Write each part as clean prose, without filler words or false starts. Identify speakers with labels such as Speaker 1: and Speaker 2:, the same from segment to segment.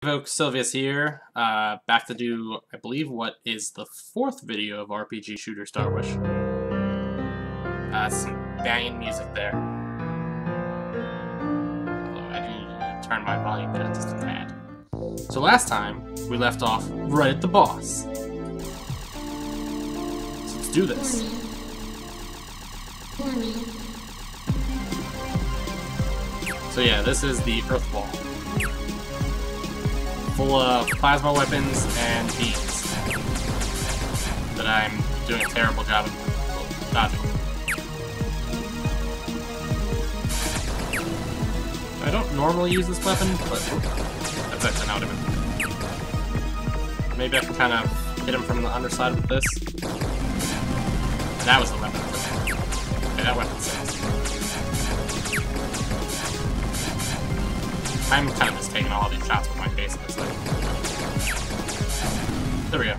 Speaker 1: Folks, Silveus here, back to do, I believe, what is the 4th video of RPG Shooter Starwish. Some banging music there. Although I do need to turn my volume down just a tad. So last time, we left off right at the boss. So let's do this. So yeah, this is the Earth Wall. Full of plasma weapons and beams that I'm doing a terrible job of dodging. I don't normally use this weapon, but that's actually not what I meant. Maybe I can kind of hit him from the underside with this. And that was the weapon. Okay, that weapon says. I'm kind of just taking all these shots with my face in this thing. There we go.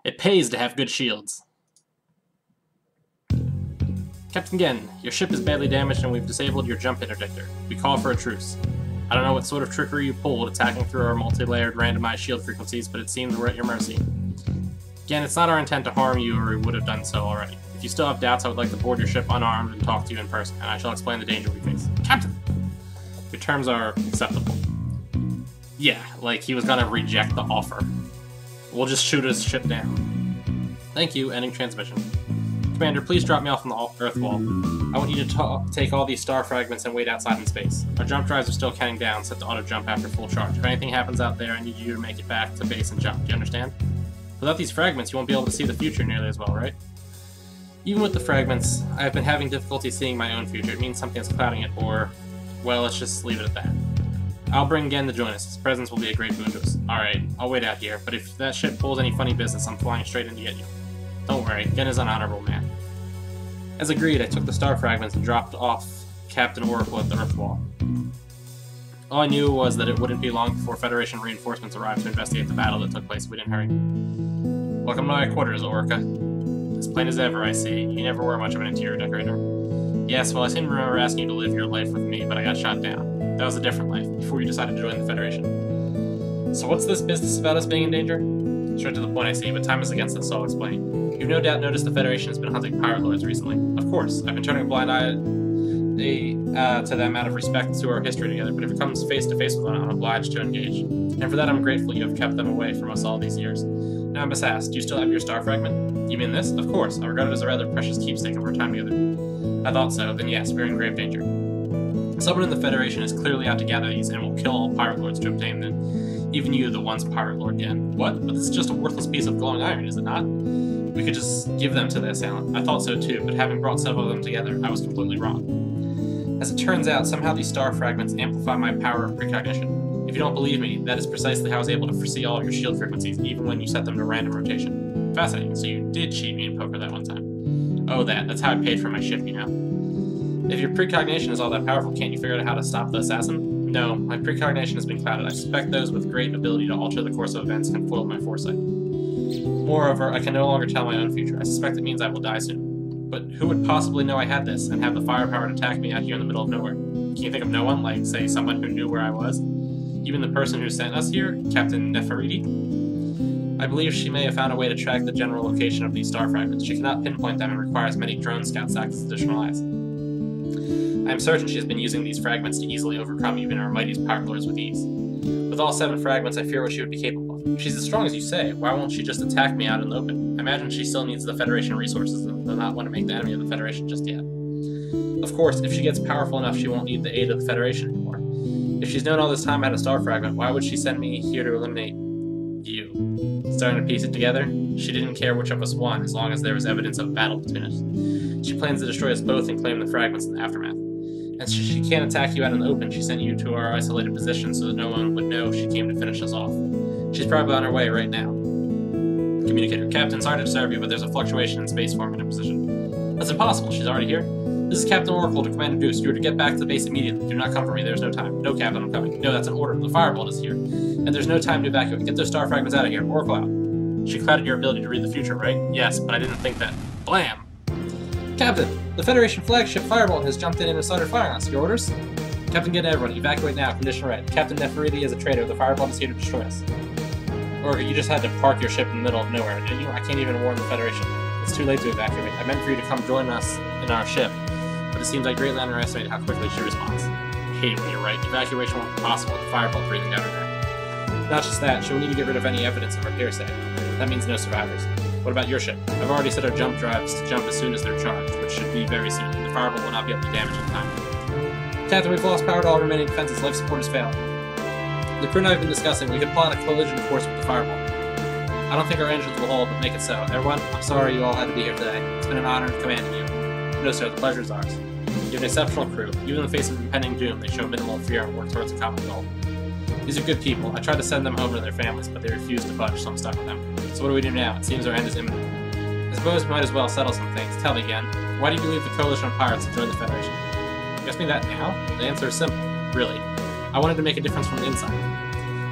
Speaker 1: It pays to have good shields. Captain Gen, your ship is badly damaged and we've disabled your jump interdictor. We call for a truce. I don't know what sort of trickery you pulled attacking through our multi-layered randomized shield frequencies, but it seems we're at your mercy. Again, it's not our intent to harm you, or we would have done so already. If you still have doubts, I would like to board your ship unarmed and talk to you in person, and I shall explain the danger we face. Captain! Your terms are acceptable. Yeah, like he was gonna reject the offer. We'll just shoot his ship down. Thank you, ending transmission. Commander, please drop me off on the Earth Wall. I want you to take all these star fragments and wait outside in space. Our jump drives are still counting down, set to auto-jump after full charge. If anything happens out there, I need you to make it back to base and jump. Do you understand? Without these fragments, you won't be able to see the future nearly as well, right? Even with the fragments, I have been having difficulty seeing my own future. It means something is clouding it, or... well, let's just leave it at that. I'll bring Gen to join us. His presence will be a great boon to us. Alright, I'll wait out here, but if that ship pulls any funny business, I'm flying straight in to get you. Don't worry, Gen is an honorable man. As agreed, I took the star fragments and dropped off Captain Oracle at the Earth Wall. All I knew was that it wouldn't be long before Federation reinforcements arrived to investigate the battle that took place if we didn't hurry. Welcome to my quarters, Orca. As plain as ever, I see. You never were much of an interior decorator. Yes, well, I seem to remember asking you to live your life with me, but I got shot down. That was a different life, before you decided to join the Federation. So what's this business about us being in danger? Straight to the point, I see, but time is against us, so I'll explain. You've no doubt noticed the Federation has been hunting pirate lords recently. Of course, I've been turning a blind eye to them out of respect to our history together, but if it comes face to face with one, I'm obliged to engage. And for that, I'm grateful you have kept them away from us all these years. Now I must ask, do you still have your star fragment? You mean this? Of course, I regard it as a rather precious keepsake of our time together. I thought so, then yes, we're in grave danger. Someone in the Federation is clearly out to gather these and will kill all pirate lords to obtain them. Even you, the once pirate lord Gen. What? But this is just a worthless piece of glowing iron, is it not? We could just give them to the assailant. I thought so too, but having brought several of them together, I was completely wrong. As it turns out, somehow these star fragments amplify my power of precognition. If you don't believe me, that is precisely how I was able to foresee all of your shield frequencies, even when you set them to random rotation. Fascinating, so you did cheat me in poker that one time. Oh, that's how I paid for my ship, you know? If your precognition is all that powerful, can't you figure out how to stop the assassin? No, my precognition has been clouded. I suspect those with great ability to alter the course of events can foil my foresight. Moreover, I can no longer tell my own future. I suspect it means I will die soon. But who would possibly know I had this, and have the firepower to attack me out here in the middle of nowhere? Can you think of no one, like, say, someone who knew where I was? Even the person who sent us here, Captain Nefertiti? I believe she may have found a way to track the general location of these star fragments. She cannot pinpoint them and requires many drone scouts to act as additional eyes. I am certain she has been using these fragments to easily overcome even our mightiest pirate lords with ease. With all 7 fragments, I fear what she would be capable of. If she's as strong as you say, why won't she just attack me out in the open? I imagine she still needs the Federation resources and does not want to make the enemy of the Federation just yet. Of course, if she gets powerful enough, she won't need the aid of the Federation anymore. If she's known all this time I had a star fragment, why would she send me here to eliminate you? Starting to piece it together, she didn't care which of us won, as long as there was evidence of a battle between us. She plans to destroy us both and claim the fragments in the aftermath. And she can't attack you out in the open, she sent you to our isolated position so that no one would know she came to finish us off. She's probably on her way right now. Communicator, Captain, sorry to disturb you, but there's a fluctuation in space forming in position. That's impossible, she's already here. This is Captain Oracle to Commander Deuce. You are to get back to the base immediately. Do not come for me, there's no time. No, Captain, I'm coming. No, that's an order. The firebolt is here. And there's no time to evacuate. Get those star fragments out of here. Oracle out. She clouded your ability to read the future, right? Yes, but I didn't think that. Blam! Captain, the Federation flagship Firebolt has jumped in and started firing us. Your orders? Captain, get everyone. Evacuate now. Condition red. Captain Nefertiti is a traitor. The firebomb is here to destroy us. Or you just had to park your ship in the middle of nowhere, didn't you? I can't even warn the Federation. It's too late to evacuate. I meant for you to come join us in our ship, but it seems I greatly underestimated how quickly she responds. I hate it when you're right. Evacuation won't be possible with the fireball breathing down her neck. Not just that, she will need to get rid of any evidence of her hearsay. That means no survivors. What about your ship? I've already set our jump drives to jump as soon as they're charged, which should be very soon. The fireball will not be able to damage in time. Captain, we've lost power to all remaining defenses. Life support has failed. The crew and I have been discussing. We could plot a collision course with the fireball. I don't think our engines will hold, but make it so. Everyone, I'm sorry you all had to be here today. It's been an honor commanding you. No, sir, the pleasure is ours. You have an exceptional crew. Even in the face of impending doom, they show minimal fear and work towards a common goal. These are good people. I tried to send them home to their families, but they refused to budge, so I'm stuck with them. So what do we do now? It seems our end is imminent. I suppose we might as well settle some things. Tell me again. Why did you leave the coalition of pirates and join the Federation? You ask me that now? The answer is simple. Really. I wanted to make a difference from the inside.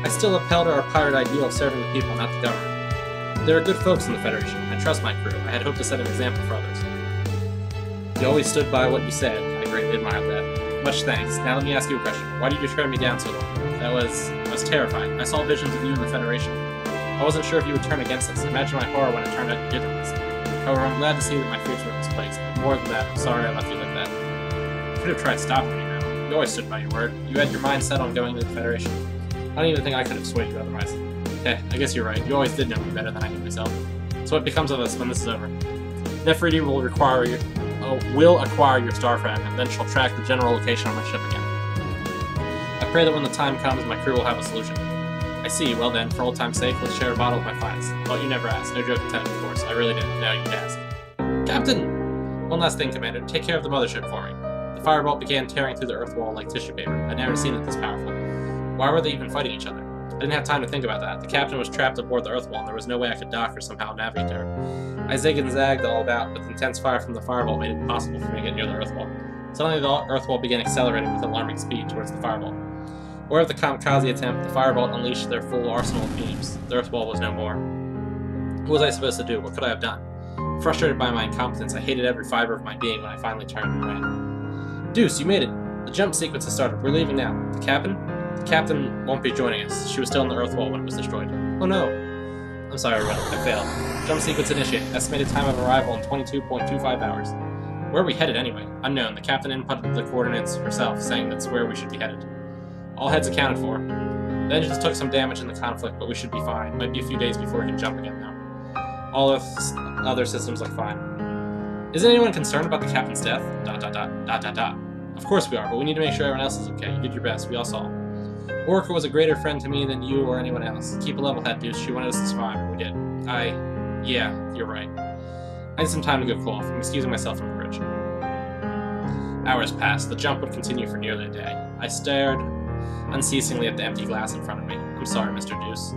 Speaker 1: I still upheld our pirate ideal of serving the people, not the government. There are good folks in the Federation. I trust my crew. I had hoped to set an example for others. You always stood by what you said. I greatly admired that. Much thanks. Now let me ask you a question. Why did you turn me down so long? I was terrified. I saw visions of you in the Federation. I wasn't sure if you would turn against us. Imagine my horror when it turned out you didn't listen. However, I'm glad to see that my fears were misplaced. But more than that, I'm sorry I left you like that. You could have tried stopping me now. You always stood by your word. You had your mind set on going to the Federation. I don't even think I could have swayed you otherwise. Okay, I guess you're right. You always did know me better than I knew myself. So what becomes of us when this is over? Nefertiti will acquire your star fragment, then she'll track the general location of my ship again. I pray that when the time comes, my crew will have a solution. I see. Well then, for old time's sake, let's share a bottle of my finest. Well, you never asked. No joke intended, of course. I really didn't. Now you'd ask. Captain! One last thing, Commander. Take care of the mothership for me. The firebolt began tearing through the earth wall like tissue paper. I'd never seen it this powerful. Why were they even fighting each other? I didn't have time to think about that. The captain was trapped aboard the earth wall, and there was no way I could dock or somehow navigate to her. I zigged and zagged all about, but the intense fire from the firebolt made it impossible for me to get near the earth wall. Suddenly, the earth wall began accelerating with alarming speed towards the firebolt. Aware of the kamikaze attempt, the firebolt unleashed their full arsenal of beams. The earth wall was no more. What was I supposed to do? What could I have done? Frustrated by my incompetence, I hated every fiber of my being when I finally turned and ran. Deuce, you made it! The jump sequence has started. We're leaving now. The captain? The captain won't be joining us. She was still in the earth wall when it was destroyed. Oh no! I'm sorry, everyone. I failed. Jump sequence initiated. Estimated time of arrival in 22.25 hours. Where are we headed anyway? Unknown. The captain inputted the coordinates herself, saying that's where we should be headed. All heads accounted for. The engines took some damage in the conflict, but we should be fine. Might be a few days before we can jump again now. All other systems look fine. Isn't anyone concerned about the captain's death? ... Of course we are, but we need to make sure everyone else is okay. You did your best. We all saw. Orca was a greater friend to me than you or anyone else. Keep a level head, Deuce. She wanted us to survive, and we did. Yeah, you're right. I need some time to go cool off. I'm excusing myself from the bridge. Hours passed. The jump would continue for nearly a day. I stared unceasingly at the empty glass in front of me. I'm sorry, Mr. Deuce.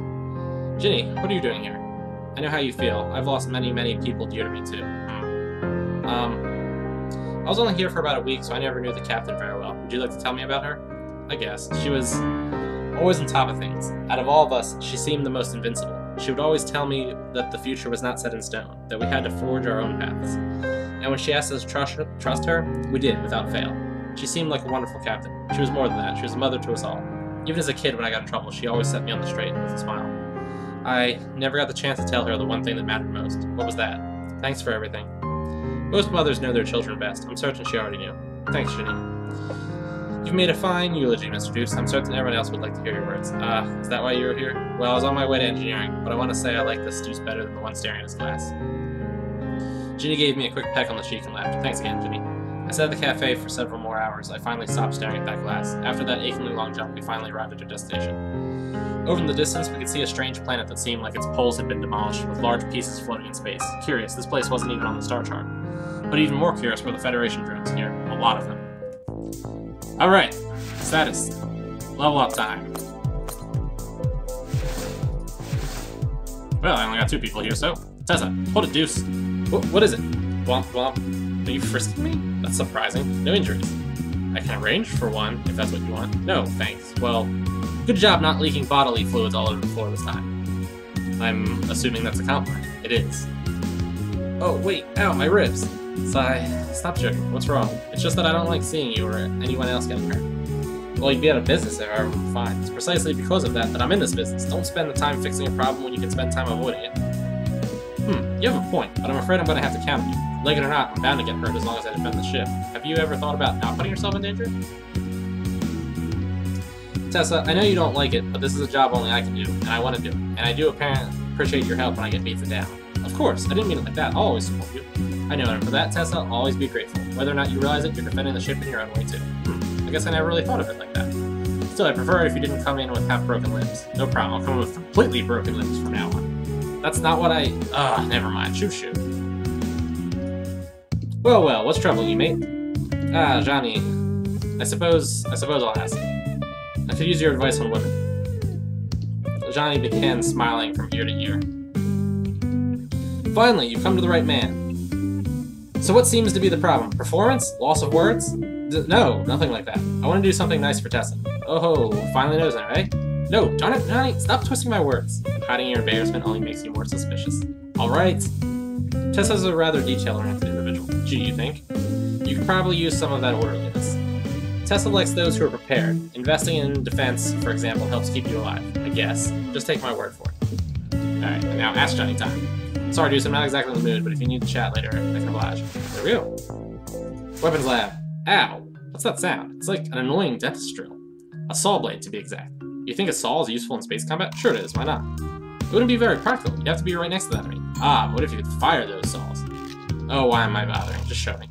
Speaker 1: Ginny, what are you doing here? I know how you feel. I've lost many, many people dear to me, too. I was only here for about a week, so I never knew the captain very well. Would you like to tell me about her? I guess. She was always on top of things. Out of all of us, she seemed the most invincible. She would always tell me that the future was not set in stone, that we had to forge our own paths. And when she asked us to trust her, we did, without fail. She seemed like a wonderful captain. She was more than that. She was a mother to us all. Even as a kid, when I got in trouble, she always set me on the straight with a smile. I never got the chance to tell her the one thing that mattered most. What was that? Thanks for everything. Most mothers know their children best. I'm certain she already knew. Thanks, Ginny. You've made a fine eulogy, Mr. Deuce. I'm certain everyone else would like to hear your words. Is that why you were here? Well, I was on my way to engineering, but I want to say I like this Deuce better than the one staring at his glass. Ginny gave me a quick peck on the cheek and laughed. Thanks again, Ginny. I sat at the cafe for several more hours. I finally stopped staring at that glass. After that achingly long jump, we finally arrived at our destination. Over in the distance, we could see a strange planet that seemed like its poles had been demolished, with large pieces floating in space. Curious, this place wasn't even on the star chart. But even more curious were the Federation drones here. A lot of them. Alright, status. Level up time. Well, I only got 2 people here, so... Tessa, hold it, Deuce. What is it? Womp womp. Are you frisking me? That's surprising. No injuries. I can arrange, for one, if that's what you want. No, thanks. Well, good job not leaking bodily fluids all over the floor this time. I'm assuming that's a compliment. It is. Oh, wait. Ow, my ribs. Sigh. Stop joking. What's wrong? It's just that I don't like seeing you or anyone else getting hurt. Well, you'd be out of business if everyone would find. It's precisely because of that I'm in this business. Don't spend the time fixing a problem when you can spend time avoiding it. You have a point, but I'm afraid I'm going to have to count on you. Like it or not, I'm bound to get hurt as long as I defend the ship. Have you ever thought about not putting yourself in danger? Tessa, I know you don't like it, but this is a job only I can do, and I want to do it. And I do appreciate your help when I get beaten down. Of course, I didn't mean it like that. I'll always support you. I know, and for that, Tessa, I'll always be grateful. Whether or not you realize it, you're defending the ship in your own way, too. I guess I never really thought of it like that. Still, I'd prefer it if you didn't come in with half-broken limbs. No problem, I'll come in with completely broken limbs from now on. That's not what I... never mind. Shoot. Well, what's troubling you, mate? Johnny. I suppose I'll ask. I could use your advice on women. Johnny began smiling from ear to ear. Finally, you've come to the right man. So what seems to be the problem? Performance? Loss of words? No, nothing like that. I want to do something nice for Tessa. Oh, finally knows that, eh? No, darn it, Johnny, stop twisting my words. Hiding your embarrassment only makes you more suspicious. Alright. Tessa's a rather detail-oriented individual. Gee, you think? You could probably use some of that orderliness. Tessa likes those who are prepared. Investing in defense, for example, helps keep you alive. I guess. Just take my word for it. Alright, now ask Johnny time. Sorry, dude, I'm not exactly in the mood, but if you need to chat later, I can oblige. There we go. Weapons lab. Ow. What's that sound? It's like an annoying dentist drill. A saw blade, to be exact. You think a saw is useful in space combat? Sure it is, why not? It wouldn't be very practical. You'd have to be right next to the enemy. What if you could fire those saws? Oh, why am I bothering? Just show me.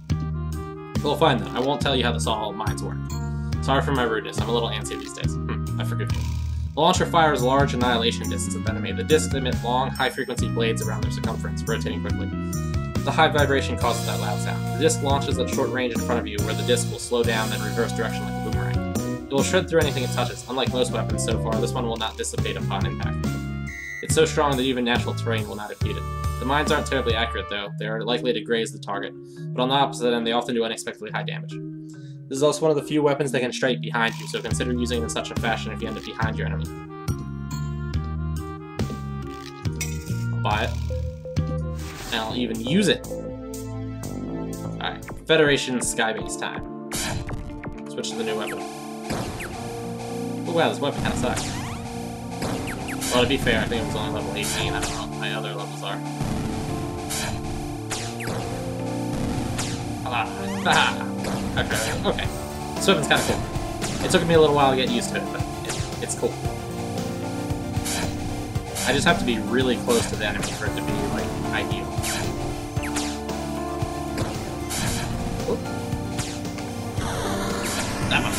Speaker 1: Well, fine then. I won't tell you how the saw mines work. Sorry for my rudeness. I'm a little antsy these days. I forgive you. The launcher fires large annihilation discs at the enemy. The discs emit long, high-frequency blades around their circumference, rotating quickly. The high vibration causes that loud sound. The disc launches at short range in front of you, where the disc will slow down and reverse direction like a boomerang. It will shred through anything it touches. Unlike most weapons so far, this one will not dissipate upon impact. It's so strong that even natural terrain will not impede it. The mines aren't terribly accurate, though. They are likely to graze the target, but on the opposite end, they often do unexpectedly high damage. This is also one of the few weapons that can strike behind you, so consider using it in such a fashion if you end up behind your enemy. I'll buy it. And I'll even use it. Alright, Federation Skybase time. Switch to the new weapon. Oh wow, this weapon kinda sucks. Well, to be fair, I think it was only level 18. I don't know what my other levels are. Okay. This weapon's kinda cool. It took me a little while to get used to it, but it's cool. I just have to be really close to the enemy for it to be, like, ideal. Whoop. That one.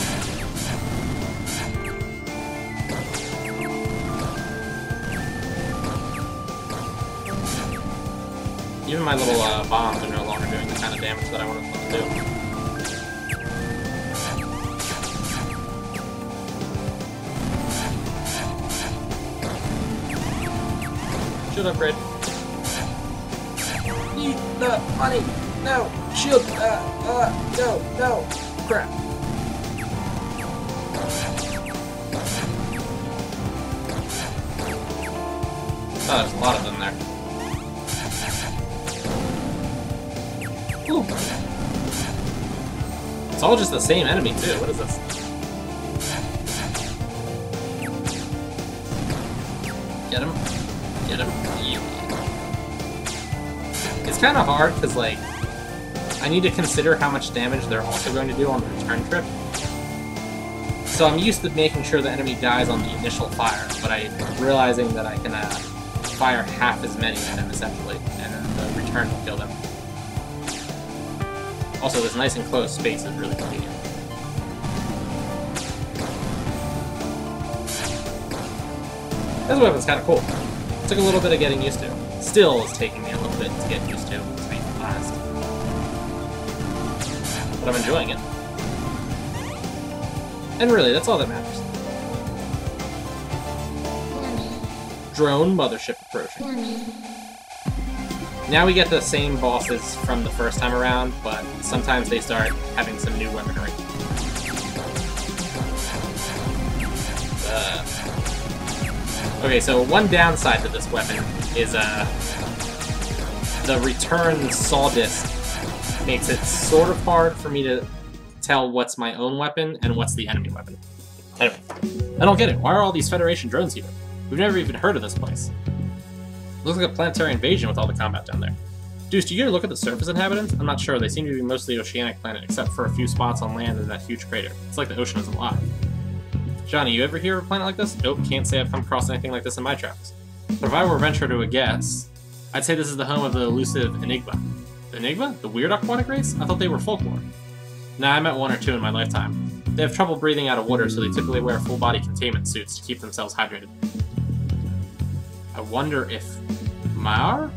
Speaker 1: Even my little bombs are no longer doing the kind of damage that I wanted them to do. Shield upgrade. Need the money! No! Shield! No! Crap. Oh, there's a lot of them there. Ooh. It's all just the same enemy, too. What is this? Get him. Get him. Yeah. It's kind of hard, because, like, I need to consider how much damage they're also going to do on the return trip. So I'm used to making sure the enemy dies on the initial fire, but I'm realizing that I can fire half as many of them, essentially, and then the return will kill them. Also, this nice enclosed space is really convenient. This weapon's kind of cool. Took a little bit of getting used to. Still is taking me a little bit to get used to be honest. But I'm enjoying it. And really, that's all that matters. Drone mothership approaching. Now we get the same bosses from the first time around, but sometimes they start having some new weaponry. Okay, so one downside to this weapon is the return saw disc makes it sort of hard for me to tell what's my own weapon and what's the enemy weapon. Anyway, I don't get it. Why are all these Federation drones here? We've never even heard of this place. Looks like a planetary invasion with all the combat down there. Deuce, do you get a look at the surface inhabitants? I'm not sure. They seem to be mostly oceanic planet, except for a few spots on land and that huge crater. It's like the ocean is alive. Johnny, you ever hear of a planet like this? Nope, can't say I've come across anything like this in my travels. But if I were to venture to a guess, I'd say this is the home of the elusive Enigma. Enigma? The weird aquatic race? I thought they were folklore. Nah, I met one or two in my lifetime. They have trouble breathing out of water, so they typically wear full-body containment suits to keep themselves hydrated. I wonder if... Mar?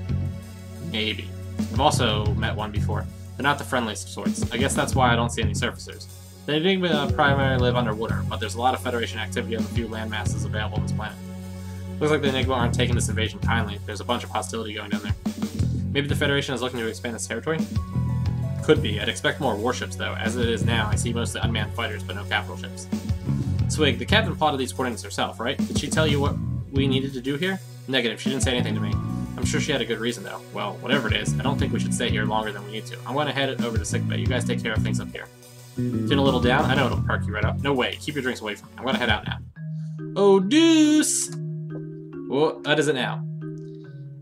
Speaker 1: Maybe. I've also met one before. They're not the friendliest of sorts. I guess that's why I don't see any surfacers. The Enigma primarily live underwater, but there's a lot of Federation activity on the few land masses available on this planet. Looks like the Enigma aren't taking this invasion kindly. There's a bunch of hostility going down there. Maybe the Federation is looking to expand its territory? Could be. I'd expect more warships, though. As it is now, I see mostly unmanned fighters, but no capital ships. Swig, the captain plotted these coordinates herself, right? Did she tell you what we needed to do here? Negative. She didn't say anything to me. I'm sure she had a good reason, though. Well, whatever it is, I don't think we should stay here longer than we need to. I'm going to head over to sickbay. You guys take care of things up here. Feeling a little down? I know it'll perk you right up. No way. Keep your drinks away from me. I'm going to head out now. Oh, deuce! What is it now?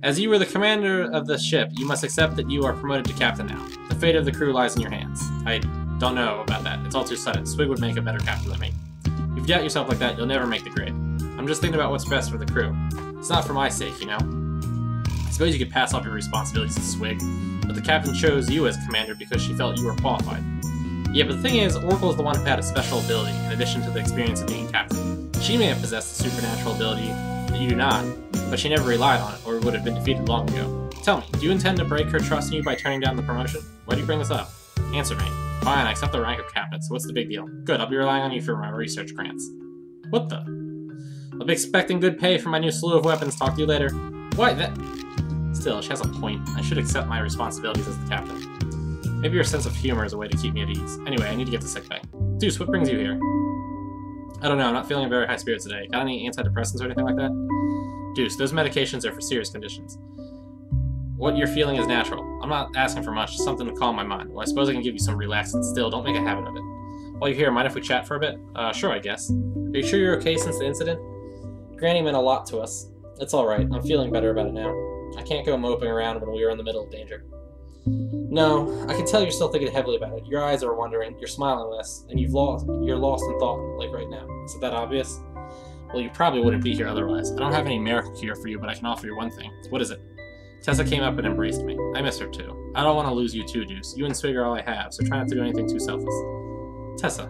Speaker 1: As you were the commander of the ship, you must accept that you are promoted to captain now. The fate of the crew lies in your hands. I don't know about that. It's all too sudden. Swig would make a better captain than me. If you doubt yourself like that, you'll never make the grade. I'm just thinking about what's best for the crew. It's not for my sake, you know? I suppose you could pass off your responsibilities to Swig, but the captain chose you as commander because she felt you were qualified. Yeah, but the thing is, Oracle is the one who had a special ability, in addition to the experience of being captain. She may have possessed a supernatural ability that you do not, but she never relied on it, or would have been defeated long ago. Tell me, do you intend to break her trust in you by turning down the promotion? Why do you bring this up? Answer me. Fine, I accept the rank of captain, so what's the big deal? Good, I'll be relying on you for my research grants. What the? I'll be expecting good pay for my new slew of weapons. Talk to you later. Why, that... Still, she has a point. I should accept my responsibilities as the captain. Maybe your sense of humor is a way to keep me at ease. Anyway, I need to get to sickbay. Deuce, what brings you here? I don't know, I'm not feeling in very high spirits today. Got any antidepressants or anything like that? Deuce, those medications are for serious conditions. What you're feeling is natural. I'm not asking for much, just something to calm my mind. Well, I suppose I can give you some relaxant. Still, don't make a habit of it. While you're here, mind if we chat for a bit? Sure, I guess. Are you sure you're okay since the incident? Granny meant a lot to us. It's alright, I'm feeling better about it now. I can't go moping around when we were in the middle of danger. No, I can tell you're still thinking heavily about it. Your eyes are wandering, you're smiling less, and you're lost in thought, like right now. Is it that obvious? Well, you probably wouldn't be here otherwise. I don't have any miracle cure for you, but I can offer you one thing. What is it? Tessa came up and embraced me. I miss her too. I don't want to lose you too, Deuce. You and Swig are all I have, so try not to do anything too selfless. Tessa,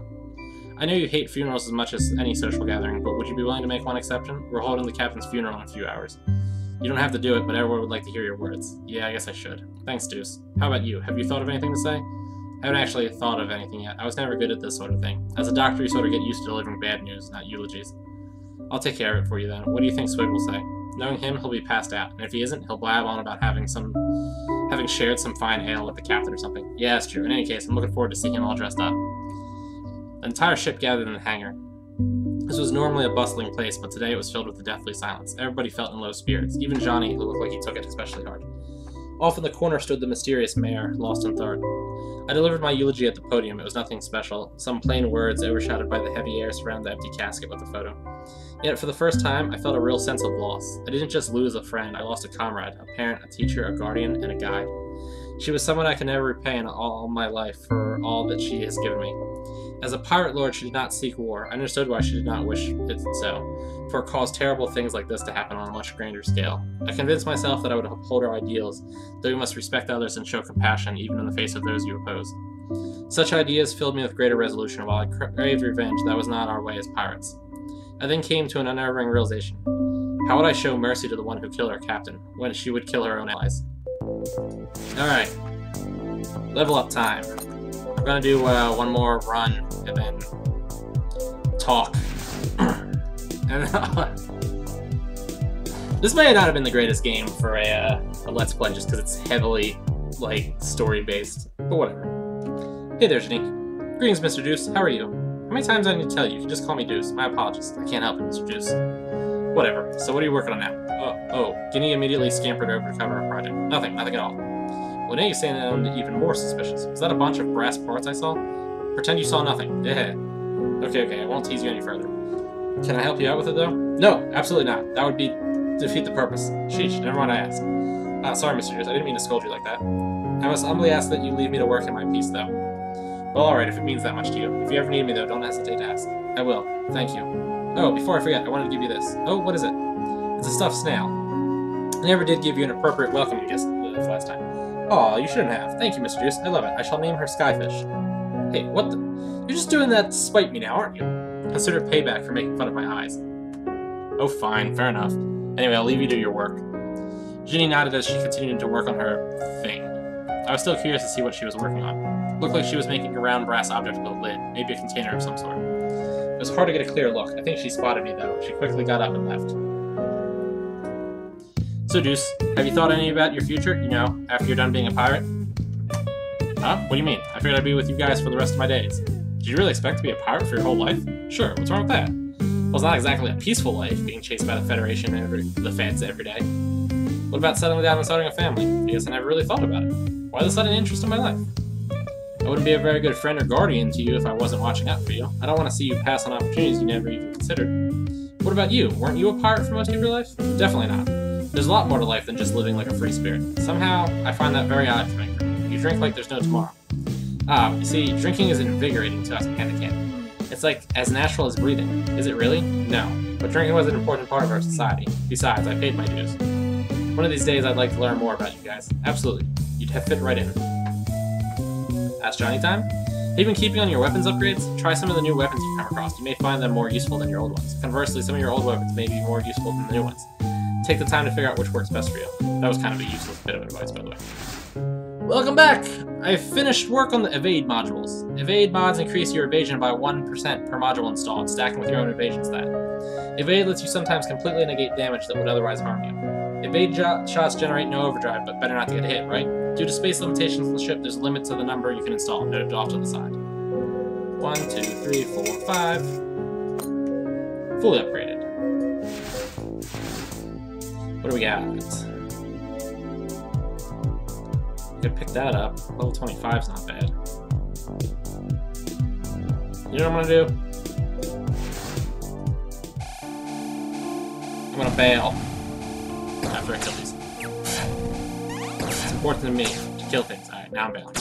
Speaker 1: I know you hate funerals as much as any social gathering, but would you be willing to make one exception? We're holding the captain's funeral in a few hours. You don't have to do it, but everyone would like to hear your words. Yeah, I guess I should. Thanks, Deuce. How about you? Have you thought of anything to say? I haven't actually thought of anything yet. I was never good at this sort of thing. As a doctor, you sort of get used to delivering bad news, not eulogies. I'll take care of it for you then. What do you think Swig will say? Knowing him, he'll be passed out, and if he isn't, he'll blab on about having shared some fine ale with the captain or something. Yeah, that's true. In any case, I'm looking forward to seeing him all dressed up. The entire ship gathered in the hangar. This was normally a bustling place, but today it was filled with a deathly silence. Everybody felt in low spirits, even Johnny, who looked like he took it especially hard. Off in the corner stood the mysterious mayor, lost in thought. I delivered my eulogy at the podium. It was nothing special, some plain words overshadowed by the heavy air surrounding the empty casket with the photo. Yet for the first time, I felt a real sense of loss. I didn't just lose a friend, I lost a comrade, a parent, a teacher, a guardian, and a guide. She was someone I can never repay in all my life for all that she has given me. As a pirate lord, she did not seek war. I understood why she did not wish it so, for it caused terrible things like this to happen on a much grander scale. I convinced myself that I would uphold our ideals, though we must respect others and show compassion even in the face of those you oppose. Such ideas filled me with greater resolution. While I craved revenge, that was not our way as pirates. I then came to an unnerving realization. How would I show mercy to the one who killed our captain, when she would kill her own allies? Alright. Level up time. I'm gonna do one more run, and then talk. This may not have been the greatest game for a Let's Play, just because it's heavily, like, story-based, but whatever. Hey there, Janique. Greetings, Mr. Deuce. How are you? How many times do I need to tell you? You can just call me Deuce. My apologies. I can't help it, Mr. Deuce. Whatever. So what are you working on now? Guinea immediately scampered over to cover a project. Nothing at all. Well, now you're saying that I'm even more suspicious. Was that a bunch of brass parts I saw? Pretend you saw nothing. Yeah. Okay, I won't tease you any further. Can I help you out with it, though? No, absolutely not. That would defeat the purpose. Sheesh, never mind I asked. Sorry, Mr. Juice, I didn't mean to scold you like that. I must humbly ask that you leave me to work in my peace, though. Well, alright, if it means that much to you. If you ever need me, though, don't hesitate to ask. I will. Thank you. Oh, before I forget, I wanted to give you this. Oh, what is it? It's a stuffed snail. I never did give you an appropriate welcoming gift last time. Aw, you shouldn't have. Thank you, Mr. Juice. I love it. I shall name her Skyfish. Hey, what the? You're just doing that to spite me now, aren't you? Consider payback for making fun of my eyes. Oh, fine. Fair enough. Anyway, I'll leave you to your work. Ginny nodded as she continued to work on her thing. I was still curious to see what she was working on. Looked like she was making a round brass object with a lid, maybe a container of some sort. It was hard to get a clear look. I think she spotted me, though. She quickly got up and left. So, Deuce, have you thought any about your future, you know, after you're done being a pirate? Huh? What do you mean? I figured I'd be with you guys for the rest of my days. Did you really expect to be a pirate for your whole life? Sure, what's wrong with that? Well, it's not exactly a peaceful life, being chased by the Federation and the feds every day. What about settling down and starting a family? I guess I never really thought about it. Why the sudden interest in my life? I wouldn't be a very good friend or guardian to you if I wasn't watching out for you. I don't want to see you pass on opportunities you never even considered. What about you? Weren't you a pirate for most of your life? Definitely not. There's a lot more to life than just living like a free spirit. Somehow, I find that very odd to me. You drink like there's no tomorrow. You see, drinking is invigorating to us mechanic. It's like as natural as breathing. Is it really? No. But drinking was an important part of our society. Besides, I paid my dues. One of these days, I'd like to learn more about you guys. Absolutely. You'd have fit right in. Ask Johnny time? Have you been keeping on your weapons upgrades? Try some of the new weapons you come across. You may find them more useful than your old ones. Conversely, some of your old weapons may be more useful than the new ones. Take the time to figure out which works best for you. That was kind of a useless bit of advice, by the way. Welcome back! I've finished work on the evade modules. Evade mods increase your evasion by 1% per module installed, stacking with your own evasion stat. Evade lets you sometimes completely negate damage that would otherwise harm you. Evade shots generate no overdrive, but better not to get hit, right? Due to space limitations on the ship, there's a limit to the number you can install, noted off to the side. 1, 2, 3, 4, 5. Fully upgraded. What do we got? Could pick that up. Level 25 is not bad. You know what I'm gonna do? I'm gonna bail after I kill these. It's important to me to kill things. Alright, now I'm bailing.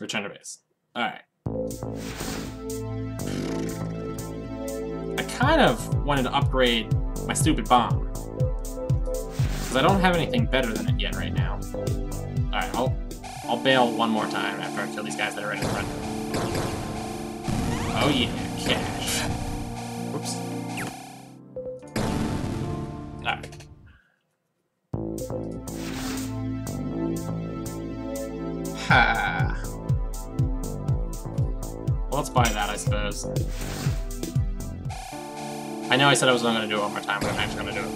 Speaker 1: Return to base. Alright. I kind of wanted to upgrade my stupid bomb. Because I don't have anything better than it yet right now. Alright, I'll bail one more time after I kill these guys that are right in front. Oh yeah, cash. Whoops. Alright. Ha. Well, let's buy that, I suppose. I know I said I was not going to do it one more time, but I'm actually going to do it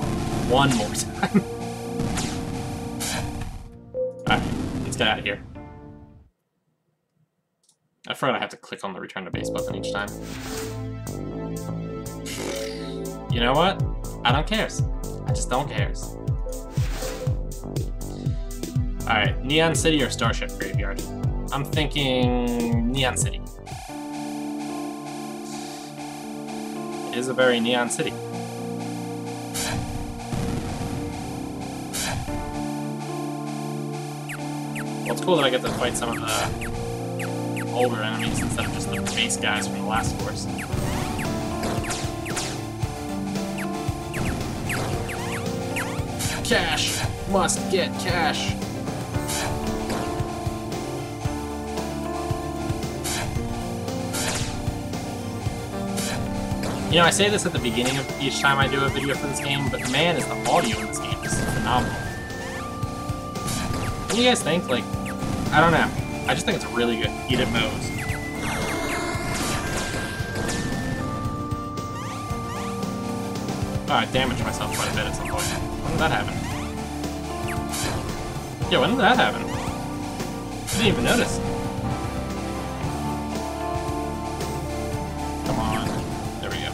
Speaker 1: one more time. Alright, let's get out of here. I forgot I have to click on the return to base button each time. You know what? I don't cares. I just don't cares. Alright, Neon City or Starship Graveyard? I'm thinking Neon City. It is a very neon city. Well, it's cool that I get to fight some of the older enemies instead of just the base guys from the last course. Cash! Must get cash! You know, I say this at the beginning of each time I do a video for this game, but man, is the audio in this game just phenomenal. What do you guys think? Like, I don't know. I just think it's really good. Eat it Moe's. Oh, I damaged myself quite a bit at some point. When did that happen? Yeah, when did that happen? I didn't even notice. Come on. There we go.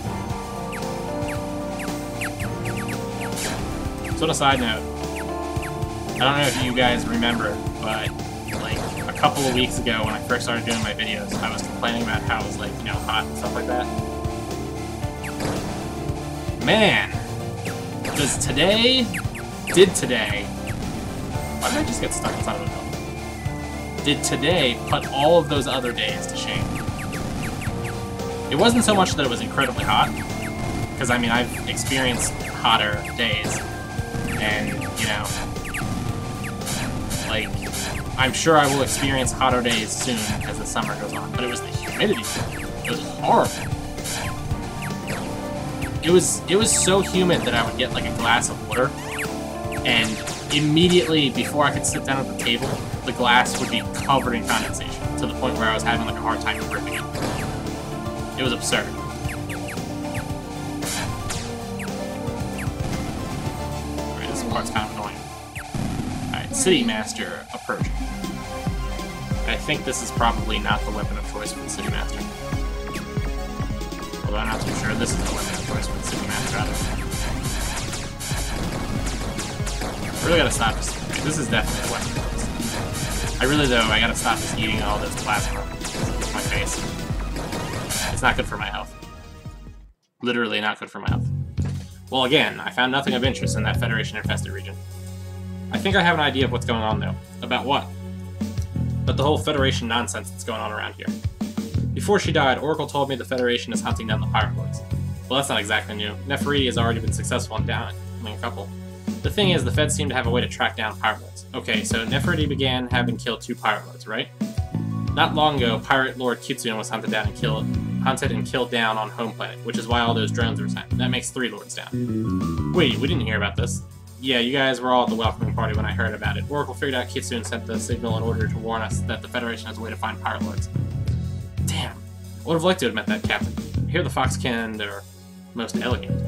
Speaker 1: So on a side note, I don't know if you guys remember, but like a couple of weeks ago when I first started doing my videos, I was complaining about how it was like, you know, hot and stuff like that. Man, did today, why did I just get stuck inside of a building? Did today put all of those other days to shame? It wasn't so much that it was incredibly hot, because I mean, I've experienced hotter days, and, you know, like, I'm sure I will experience hotter days soon as the summer goes on, but it was the humidity. It was horrible. It was so humid that I would get like a glass of water, and immediately before I could sit down at the table, the glass would be covered in condensation, to the point where I was having like a hard time gripping it. It was absurd. Alright, this part's kind of annoying. Alright, City Master approaching. I think this is probably not the weapon of choice for the City Master. Although I'm not too sure this is the weapon of choice for the City Master either. I really gotta stop this. This is definitely a weapon of choice. I really, though, I gotta stop just eating all this plasma with my face. It's not good for my health. Literally not good for my health. Well, again, I found nothing of interest in that Federation-infested region. I think I have an idea of what's going on, though. About what? But the whole Federation nonsense that's going on around here. Before she died, Oracle told me the Federation is hunting down the Pirate Lords. Well, that's not exactly new. Nefertiti has already been successful in downing a couple. The thing is, the Feds seem to have a way to track down Pirate Lords. Okay, so Nefertiti began having killed 2 Pirate Lords, right? Not long ago, Pirate Lord Kitsune was hunted and killed down on home planet, which is why all those drones were sent. That makes 3 Lords down. Wait, we didn't hear about this. Yeah, you guys were all at the welcoming party when I heard about it. Oracle figured out Kitsune sent the signal in order to warn us that the Federation has a way to find Pirate Lords. Damn. I would have liked to have met that captain. I hear the Foxkind are most elegant.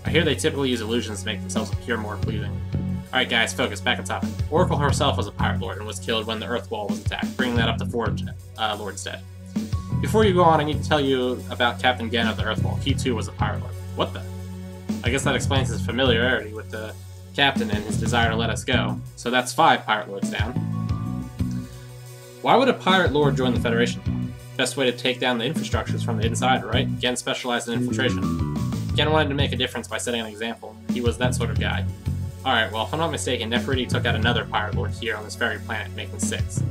Speaker 1: I hear they typically use illusions to make themselves appear more pleasing. Alright guys, focus, back on topic. Oracle herself was a Pirate Lord and was killed when the Earth Wall was attacked, bringing that up to 4 Lords dead. Before you go on, I need to tell you about Captain Gen of the Earth Wall. He too was a Pirate Lord. What the? I guess that explains his familiarity with the Captain and his desire to let us go. So that's 5 Pirate Lords down. Why would a Pirate Lord join the Federation? Best way to take down the infrastructures from the inside, right? Gen specialized in infiltration. Gen wanted to make a difference by setting an example. He was that sort of guy. Alright, well, if I'm not mistaken, Nefertiti took out another Pirate Lord here on this very planet, making 6.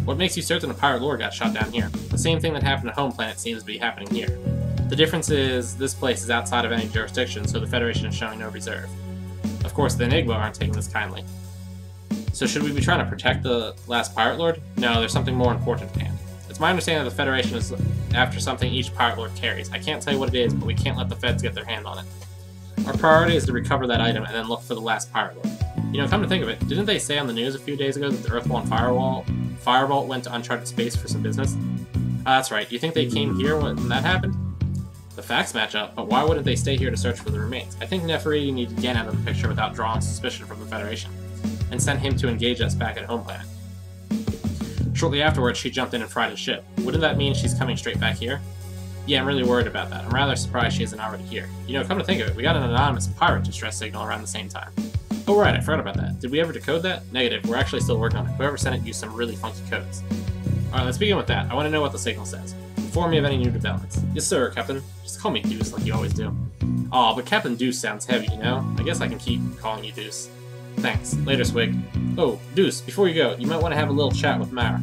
Speaker 1: What makes you certain a Pirate Lord got shot down here? The same thing that happened at home planet seems to be happening here. The difference is, this place is outside of any jurisdiction, so the Federation is showing no reserve. Of course, the Enigma aren't taking this kindly. So should we be trying to protect the last Pirate Lord? No, there's something more important at hand. It's my understanding that the Federation is after something each Pirate Lord carries. I can't tell you what it is, but we can't let the Feds get their hand on it. Our priority is to recover that item and then look for the last Pirate Lord. You know, come to think of it, didn't they say on the news a few days ago that the Earthwall and Firebolt went to uncharted space for some business? That's right. Do you think they came here when that happened? The facts match up, but why wouldn't they stay here to search for the remains? I think Nefertiti needed Gen out of the picture without drawing suspicion from the Federation, and sent him to engage us back at home planet. Shortly afterwards, she jumped in and fried his ship. Wouldn't that mean she's coming straight back here? Yeah, I'm really worried about that. I'm rather surprised she isn't already here. You know, come to think of it, we got an anonymous pirate distress signal around the same time. Oh right, I forgot about that. Did we ever decode that? Negative, we're actually still working on it. Whoever sent it used some really funky codes. Alright, let's begin with that. I want to know what the signal says. Inform me of any new developments. Yes sir, Captain. Just call me Deuce like you always do. Aw, but Captain Deuce sounds heavy, you know? I guess I can keep calling you Deuce. Thanks. Later, Swig. Oh, Deuce, before you go, you might want to have a little chat with Mara.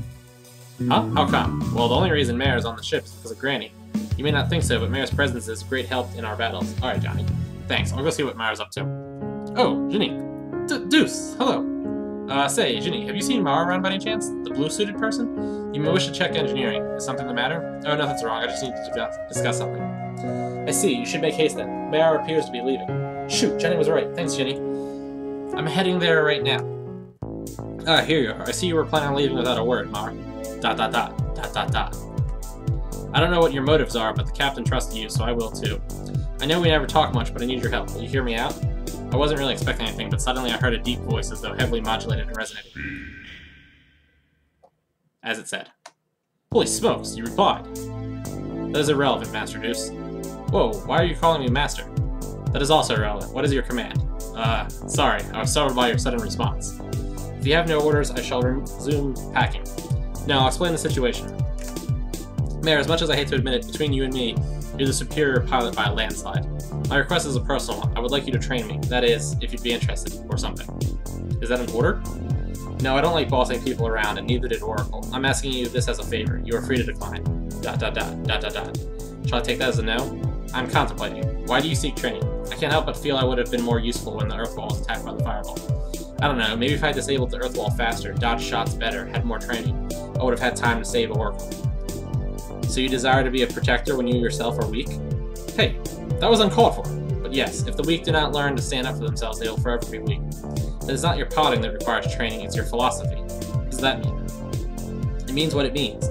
Speaker 1: Huh? How come? Well, the only reason Mara's on the ship is because of Granny. You may not think so, but Mara's presence is great help in our battles. Alright, Johnny. Thanks. I'll go see what Mara's up to. Oh, Ginny. Deuce, hello. Say, Ginny, have you seen Mara around by any chance? The blue-suited person? You may wish to check engineering. Is something the matter? Oh, nothing's wrong. I just need to discuss something. I see. You should make haste then. Mara appears to be leaving. Shoot, Jenny was right. Thanks, Ginny. I'm heading there right now. Ah, here you are. I see you were planning on leaving without a word, Mara. ... I don't know what your motives are, but the captain trusts you, so I will too. I know we never talk much, but I need your help. Will you hear me out? I wasn't really expecting anything, but suddenly I heard a deep voice as though heavily modulated and resonating. As it said. Holy smokes, you replied. That is irrelevant, Master Deuce. Whoa, why are you calling me Master? That is also irrelevant. What is your command? Sorry, I was startled by your sudden response. If you have no orders, I shall resume packing. No, I'll explain the situation. Mayor, as much as I hate to admit it, between you and me, you're the superior pilot by a landslide. My request is a personal one. I would like you to train me. That is, if you'd be interested, or something. Is that an order? No, I don't like bossing people around, and neither did Oracle. I'm asking you this as a favor. You are free to decline. ... Shall I take that as a no? I'm contemplating. Why do you seek training? I can't help but feel I would have been more useful when the Earth Wall was attacked by the Fireball. I don't know, maybe if I disabled the Earth Wall faster, dodged shots better, had more training, I would have had time to save Oracle. So you desire to be a protector when you yourself are weak? Hey, that was uncalled for. But yes, if the weak do not learn to stand up for themselves, they will forever be weak. It is not your piloting that requires training, it's your philosophy. What does that mean? It means what it means.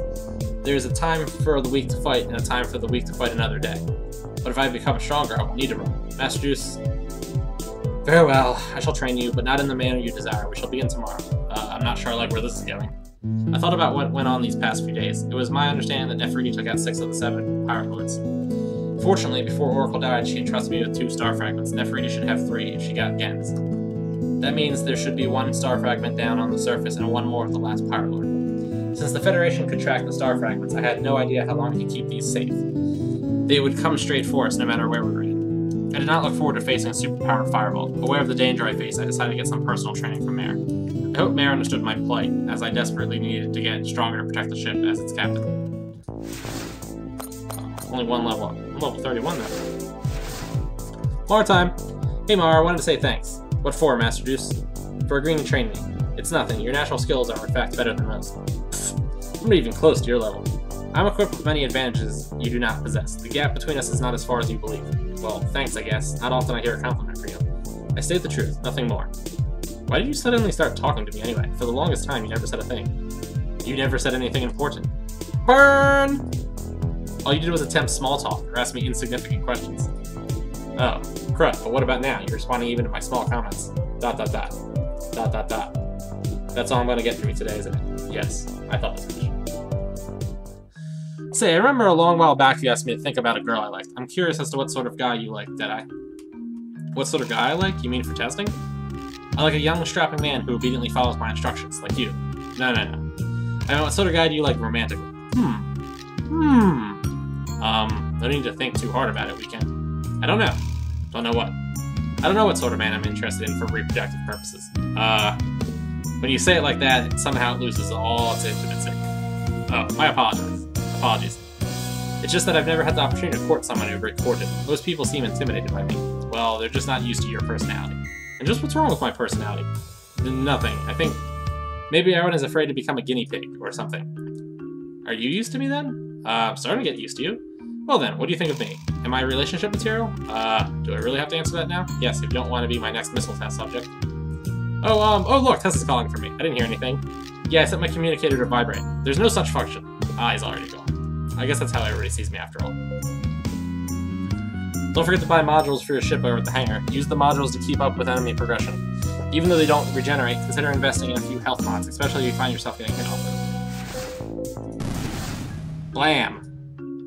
Speaker 1: There is a time for the weak to fight, and a time for the weak to fight another day. But if I become stronger, I won't need to run. Master Juice... Very well, I shall train you, but not in the manner you desire. We shall begin tomorrow. I'm not sure I like where this is going. I thought about what went on these past few days. It was my understanding that Nefertiti took out 6 of the 7 Pirate Lords. Fortunately, before Oracle died, she entrusted me with 2 star fragments. Nefertiti should have 3 if she got Gens. That means there should be 1 star fragment down on the surface and 1 more of the last Pirate Lord. Since the Federation could track the star fragments, I had no idea how long we could keep these safe. They would come straight for us no matter where we ran. I did not look forward to facing a superpowered fireball. Aware of the danger I faced, I decided to get some personal training from Mare. I hope Mare understood my plight, as I desperately needed to get stronger to protect the ship as its captain. Only 1 level up. I'm level 31 now. More time! Hey Mara, I wanted to say thanks. What for, Master Juice? For agreeing to train me. It's nothing. Your natural skills are in fact better than most. Pfft, I'm not even close to your level. I'm equipped with many advantages you do not possess. The gap between us is not as far as you believe. Well, thanks, I guess. Not often I hear a compliment for you. I state the truth, nothing more. Why did you suddenly start talking to me anyway? For the longest time, you never said a thing. You never said anything important. Burn! All you did was attempt small talk, or ask me insignificant questions. Oh, crud, but what about now? You're responding even to my small comments. ... That's all I'm gonna get from you today, isn't it? Yes, I thought as much. Say, I remember a long while back you asked me to think about a girl I liked. I'm curious as to what sort of guy you like, Deadeye. What sort of guy I like? You mean for testing? I like a young, strapping man who obediently follows my instructions, like you. No. I mean, what sort of guy do you like romantically? No need to think too hard about it, we can. I don't know. Don't know what. I don't know what sort of man I'm interested in for reproductive purposes. When you say it like that, somehow it loses all its intimacy. Oh, my apologies. It's just that I've never had the opportunity to court someone who courted. Most people seem intimidated by me. Well, they're just not used to your personality. And just what's wrong with my personality? Nothing. I think maybe everyone is afraid to become a guinea pig or something. Are you used to me then? I'm starting to get used to you. Well then, what do you think of me? Am I relationship material? Do I really have to answer that now? Yes, if you don't want to be my next missile test subject. Oh look, Tess is calling for me. I didn't hear anything. Yeah, I set my communicator to vibrate. There's no such function. He's already gone. I guess that's how everybody sees me after all. Don't forget to buy modules for your ship over at the hangar. Use the modules to keep up with enemy progression. Even though they don't regenerate, consider investing in a few health mods, especially if you find yourself getting hit often. Blam!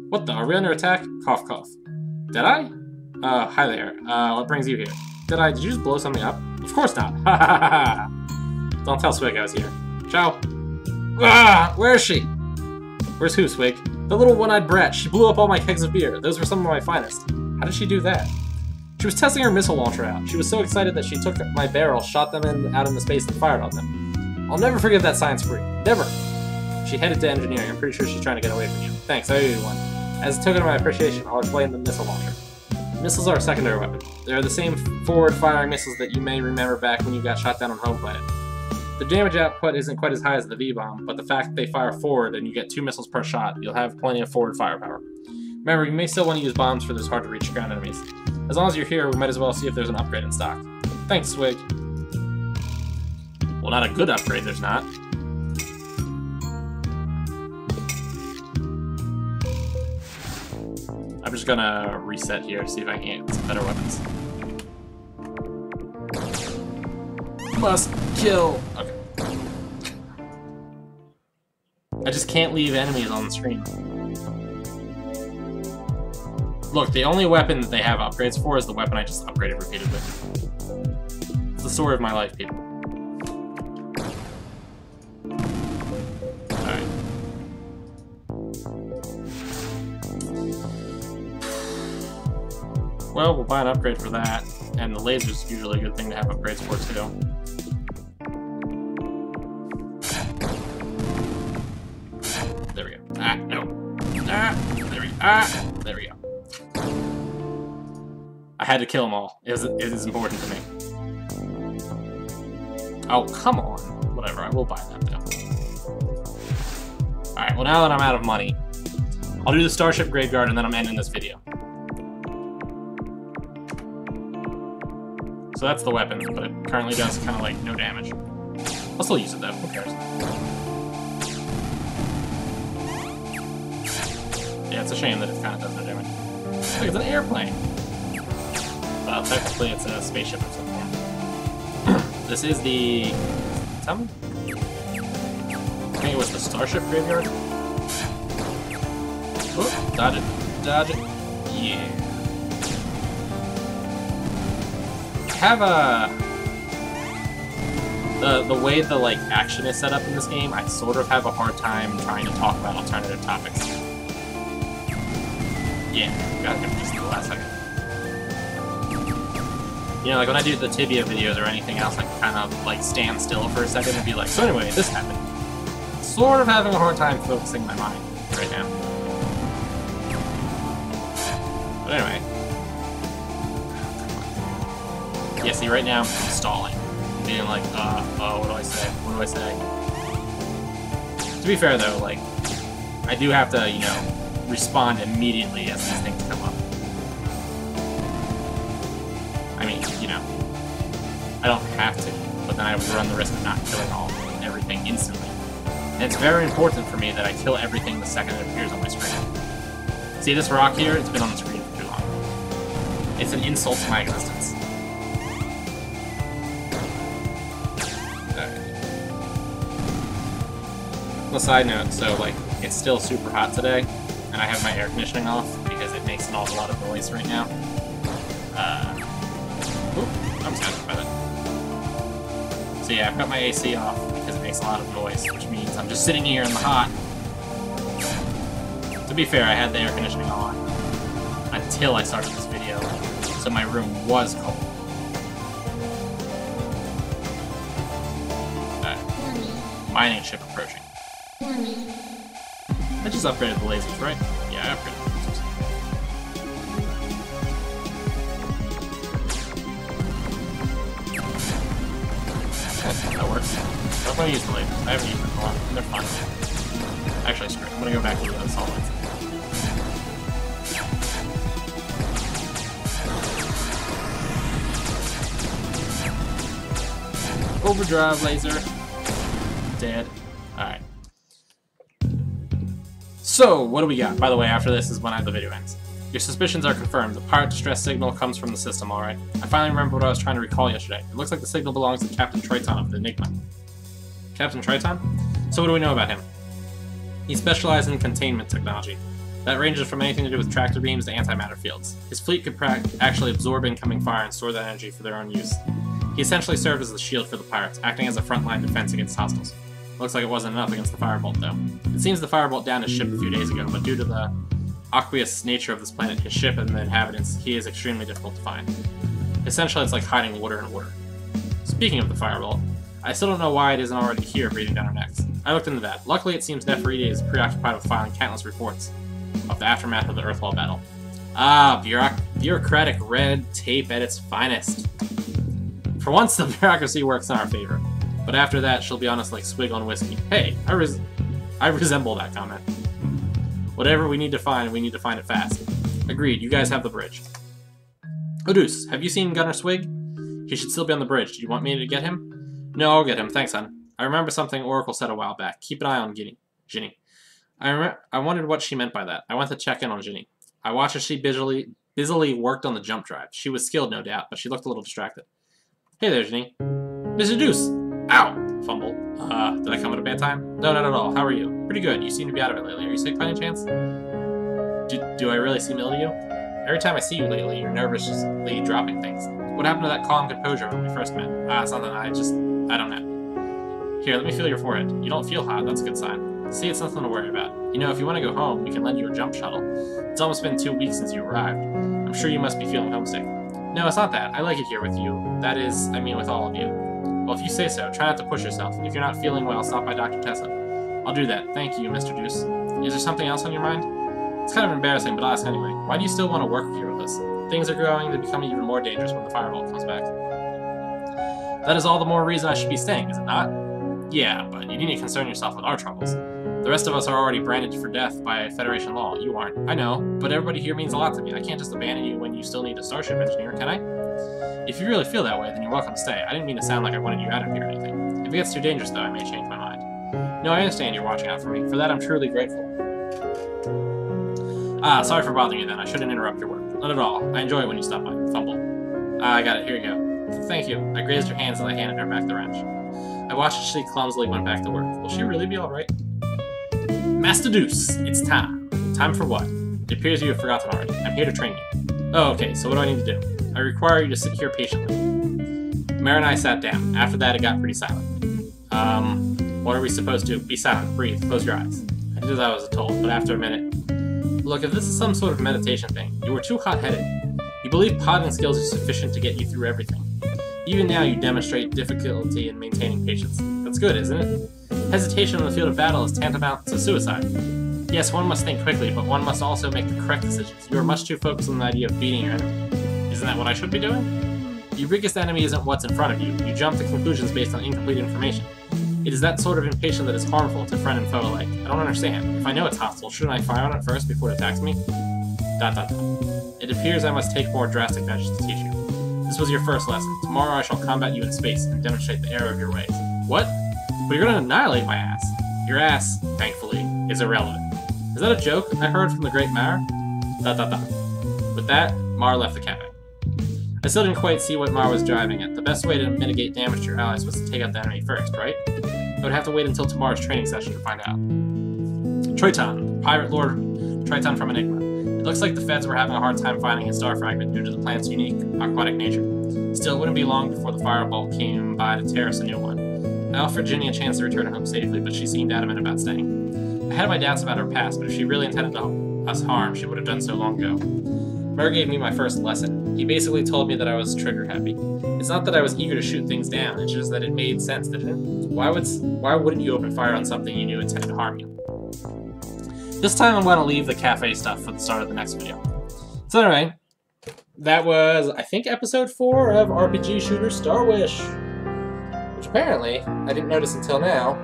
Speaker 1: What the? Are we under attack? Cough, cough. Deadeye? Hi there. What brings you here? Deadeye, did you just blow something up? Of course not. Ha ha ha ha! Don't tell Swig I was here. Ciao. Ah! Where is she? Where's who, Swig? The little one-eyed brat. She blew up all my kegs of beer. Those were some of my finest. How did she do that? She was testing her missile launcher out. She was so excited that she took my barrel, shot them out into space, and fired on them. I'll never forgive that science freak. Never! She headed to engineering. I'm pretty sure she's trying to get away from you. Thanks, I owe you one. As a token of my appreciation, I'll explain the missile launcher. Missiles are a secondary weapon. They're the same forward-firing missiles that you may remember back when you got shot down on home planet. The damage output isn't quite as high as the V-bomb, but the fact that they fire forward and you get 2 missiles per shot, you'll have plenty of forward firepower. Remember, you may still want to use bombs for those hard-to-reach ground enemies. As long as you're here, we might as well see if there's an upgrade in stock. Thanks, Swig. Well, not a good upgrade, there's not. I'm just gonna reset here, see if I can get some better weapons. Must kill. Okay. I just can't leave enemies on the screen. Look, the only weapon that they have upgrades for is the weapon I just upgraded repeatedly. It's the story of my life, people. Alright. Well, we'll buy an upgrade for that. And the laser's usually a good thing to have upgrades for, too. There we go. Ah, no. Ah, there we go. I had to kill them all. It is important to me. Oh, come on. Whatever, I will buy that, though. Alright, well now that I'm out of money, I'll do the Starship Graveyard and then I'm ending this video. So that's the weapon, but it currently does kind of like no damage. I'll still use it though, who cares? Yeah, it's a shame that it kind of does no damage. Look, it's an airplane! Well, technically it's a spaceship of some form. This is the... tell me? I think it was the Starship Graveyard? Whoop, dodge it. Dodge it. Yeah. I have the way the like action is set up in this game, I sort of have a hard time trying to talk about alternative topics. Yeah, gotta get this to the last second. You know, like when I do the Tibia videos or anything else, I can kind of like stand still for a second and be like, so anyway, this happened. Sort of having a hard time focusing my mind right now. But anyway. Yeah, see, right now I'm stalling. I'm being like, what do I say? What do I say? To be fair, though, like, I do have to, you know, respond immediately as these things come up. I mean, you know, I don't have to, but then I would run the risk of not killing everything instantly. And it's very important for me that I kill everything the second it appears on my screen. See this rock here? It's been on the screen for too long. It's an insult to my existence. On a side note, so like, it's still super hot today, and I have my air conditioning off because it makes an awful lot of noise right now. I'm sad by that. So yeah, I've got my AC off because it makes a lot of noise, which means I'm just sitting here in the hot. To be fair, I had the air conditioning on until I started this video, so my room was cold. Mining ship approaching. I just upgraded the lasers, right? Yeah, I upgraded the lasers. That works. I'm gonna use the lasers. I haven't used them a lot, and they're fun. Actually, screw it. I'm gonna go back to the other solids. Overdrive laser. Dead. Alright. So, what do we got? By the way, after this is when the video ends. Your suspicions are confirmed. The pirate distress signal comes from the system, alright. I finally remember what I was trying to recall yesterday. It looks like the signal belongs to Captain Triton of the Enigma. Captain Triton? So what do we know about him? He specialized in containment technology. That ranges from anything to do with tractor beams to antimatter fields. His fleet could actually absorb incoming fire and store that energy for their own use. He essentially served as the shield for the pirates, acting as a frontline defense against hostiles. Looks like it wasn't enough against the firebolt, though. It seems the firebolt downed his ship a few days ago, but due to the aqueous nature of this planet, his ship and the inhabitants, he is extremely difficult to find. Essentially, it's like hiding water in water. Speaking of the firebolt, I still don't know why it isn't already here breathing down our necks. I looked into that. Luckily, it seems Nefertiti is preoccupied with filing countless reports of the aftermath of the Earthwall battle. Ah, bureaucratic red tape at its finest. For once, the bureaucracy works in our favor. But after that, she'll be honest like swig on whiskey. Hey, I resemble that comment. Whatever we need to find it fast. Agreed, you guys have the bridge. Odus, have you seen Gunner Swig? He should still be on the bridge. Do you want me to get him? No, I'll get him. Thanks, hon. I remember something Oracle said a while back. Keep an eye on Ginny. I wondered what she meant by that. I went to check in on Ginny. I watched as she busily worked on the jump drive. She was skilled, no doubt, but she looked a little distracted. Hey there, Ginny. Mr. Deuce! Ow! Fumble. Did I come at a bad time? No, not at all. How are you? Pretty good. You seem to be out of it lately. Are you sick by any chance? Do I really seem ill to you? Every time I see you lately, you're nervously dropping things. What happened to that calm composure when we first met? Something I don't know. Here, let me feel your forehead. You don't feel hot. That's a good sign. See, it's nothing to worry about. You know, if you want to go home, we can lend you a jump shuttle. It's almost been 2 weeks since you arrived. I'm sure you must be feeling homesick. No, it's not that. I like it here with you. That is, I mean with all of you. Well, if you say so, try not to push yourself. If you're not feeling well, stop by Dr. Tessa. I'll do that. Thank you, Mr. Deuce. Is there something else on your mind? It's kind of embarrassing, but I'll ask anyway. Why do you still want to work here with us? Things are going to become even more dangerous when the firebolt comes back. That is all the more reason I should be staying, is it not? Yeah, but you need to concern yourself with our troubles. The rest of us are already branded for death by Federation law. You aren't. I know, but everybody here means a lot to me. I can't just abandon you when you still need a starship engineer, can I? If you really feel that way, then you're welcome to stay. I didn't mean to sound like I wanted you out of here or anything. If it gets too dangerous, though, I may change my mind. No, I understand you're watching out for me. For that, I'm truly grateful. Sorry for bothering you then. I shouldn't interrupt your work. Not at all. I enjoy it when you stop by. Fumble. I got it. Here you go. Thank you. I grazed her hands as I handed her back the wrench. I watched as she clumsily went back to work. Will she really be alright? Master Deuce, it's time. Time for what? It appears you have forgotten already. I'm here to train you. Oh, okay, so what do I need to do? I require you to sit here patiently. Mara and I sat down. After that, it got pretty silent. What are we supposed to do? Be silent. Breathe. Close your eyes. I did as I was told, but after a minute... Look, if this is some sort of meditation thing, you were too hot-headed. You believe podding skills are sufficient to get you through everything. Even now, you demonstrate difficulty in maintaining patience. That's good, isn't it? Hesitation on the field of battle is tantamount to suicide. Yes, one must think quickly, but one must also make the correct decisions. You are much too focused on the idea of beating your enemy. Isn't that what I should be doing? Your biggest enemy isn't what's in front of you. You jump to conclusions based on incomplete information. It is that sort of impatience that is harmful to friend and foe alike. I don't understand. If I know it's hostile, shouldn't I fire on it first before it attacks me? ... It appears I must take more drastic measures to teach you. This was your first lesson. Tomorrow I shall combat you in space and demonstrate the error of your ways. What? But you're gonna annihilate my ass. Your ass, thankfully, is irrelevant. Is that a joke I heard from the great Mar? ... With that, Mar left the cafe. I still didn't quite see what Mar was driving at. The best way to mitigate damage to your allies was to take out the enemy first, right? I would have to wait until tomorrow's training session to find out. Triton, Pirate Lord Triton from Enigma. It looks like the Feds were having a hard time finding his star fragment due to the planet's unique aquatic nature. Still, it wouldn't be long before the firebolt came by to tear us a new one. I offered Ginny a chance to return home safely, but she seemed adamant about staying. I had my doubts about her past, but if she really intended us harm, she would have done so long ago. Mur gave me my first lesson. He basically told me that I was trigger-happy. It's not that I was eager to shoot things down, it's just that it made sense, didn't it? Why wouldn't you open fire on something you knew intended to harm you? This time I'm going to leave the cafe stuff for the start of the next video. So anyway, that was, I think, episode 4 of RPG shooter Starwish. Which apparently, I didn't notice until now,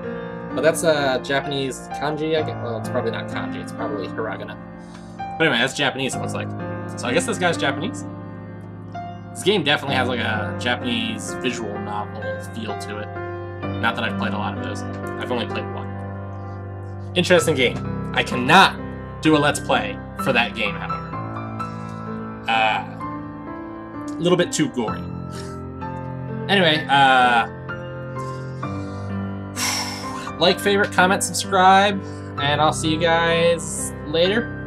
Speaker 1: but that's Japanese kanji, I guess. Well, it's probably not kanji, it's probably hiragana. But anyway, that's Japanese, it looks like. So I guess this guy's Japanese. This game definitely has like a Japanese visual novel feel to it. Not that I've played a lot of those. I've only played one. Interesting game. I cannot do a Let's Play for that game, however. A little bit too gory. Anyway, like, favorite, comment, subscribe, and I'll see you guys later.